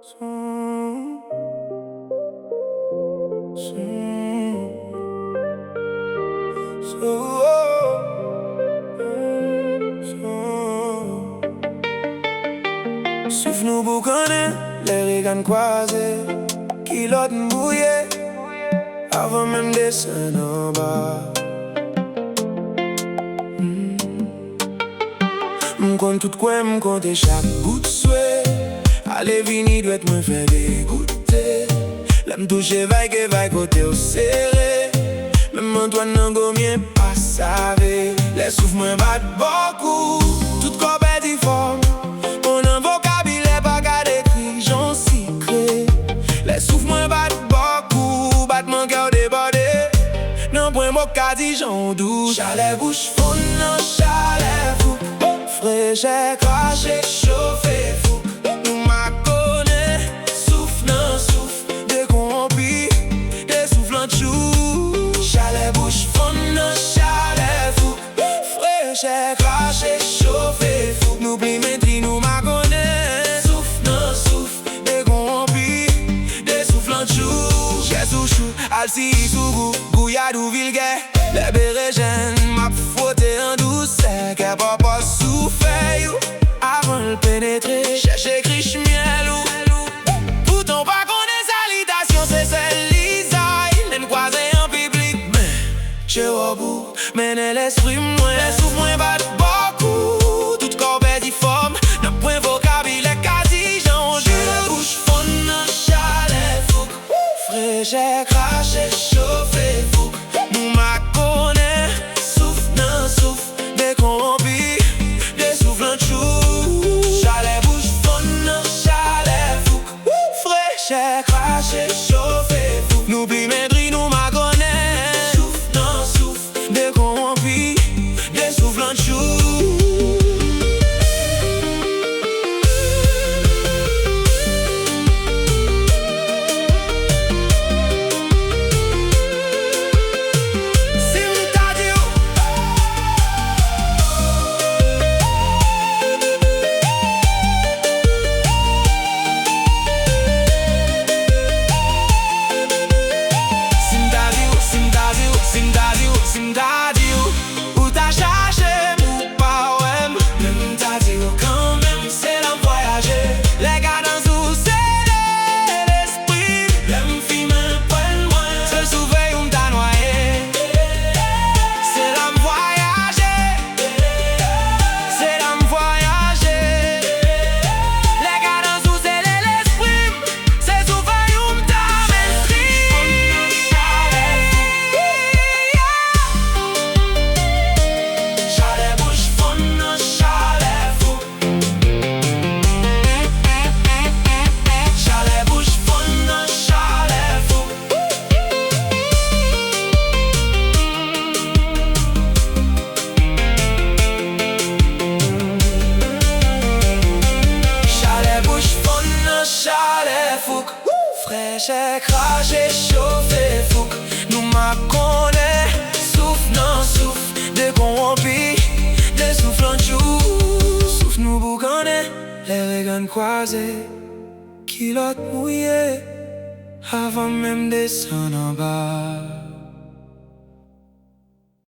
Son, son, Souffle nous boucanner, les riganes croisées, kilote mouillée, avant même descendre en bas. M'compte tout quoi, m'compte chaque bout de souhait. Allez vini doit me faire dégoûter. L'aime toucher vaille côté au serré. Même Antoine Nangomien pas savé. Les souffles me battent beaucoup. Tout corps est difforme. Mon vocabulaire pas qu'à décrire, j'en secret. Les souffles me battent beaucoup. Battent mon cœur débordé. Non point mot qu'a dit j'en doute. Chalet bouche fond, non chalet fou. Fraîche, craché, chauffé, fou. Nous m'a connaît, souffle, non souffle. Décorrompu, des souffles en dessous. Chalet bouche fond, non chalet fou. Fraîche, craché, chauffé, fou. N'oublie maîtrise, nous m'a connaît. Souffle, non souffle. Décorrompu, des souffles en dessous. J'ai sous chou, alci, sous goût. Gouilladou, vulgaire. Les bérégènes, m'a frotté en douceur. Qu'elle va pas souffler avant de pénétrer. Cherche criche miel ou pourtant pas qu'on est salutation, c'est celle Lisa. L'aime croiser en public, mais j'ai au bout. Mais l'esprit moins, les souffles moins battent beaucoup. Tout corps est difforme, d'un point vocabulaire quasi j'en joue. La bouche fonde, un chalet fou. Fraîche, craché, chauffé, fou. Nous m'a connaît, souffle, non souffle, décorrompu, des souffles en dessous. Chalet bouche fonde, non chalet fou. Fraîche, craché, chauffé, fou. N'oublie maîtrise, nous m'a connaît. Souffle, non souffle, décorrompu, des souffles en dessous. Ou t'as cherché pour pas ouais. Même t'as dit quand même c'est l'homme voyager. Les gars dans sous c'est l'esprit. L'aime fille me prenne moins. Se souveille ou m't'a noyé. C'est l'homme voyager. C'est l'homme voyager. Les gars dans sous c'est l'esprit. Se souveille ou m't'a maîtrise. Chalet bouche fond, non chalet fou. Chalet bouche fond, non chalet fou. Chalet bouche fond, non chalet fou. Fraîche, craché, chauffé, fou. Nous m'a connaît, souffle, non souffle, décorrompu, des souffles en dessous. Souffle nous boucanner, les riganes croisées, kilote mouillée, avant même descendre en bas.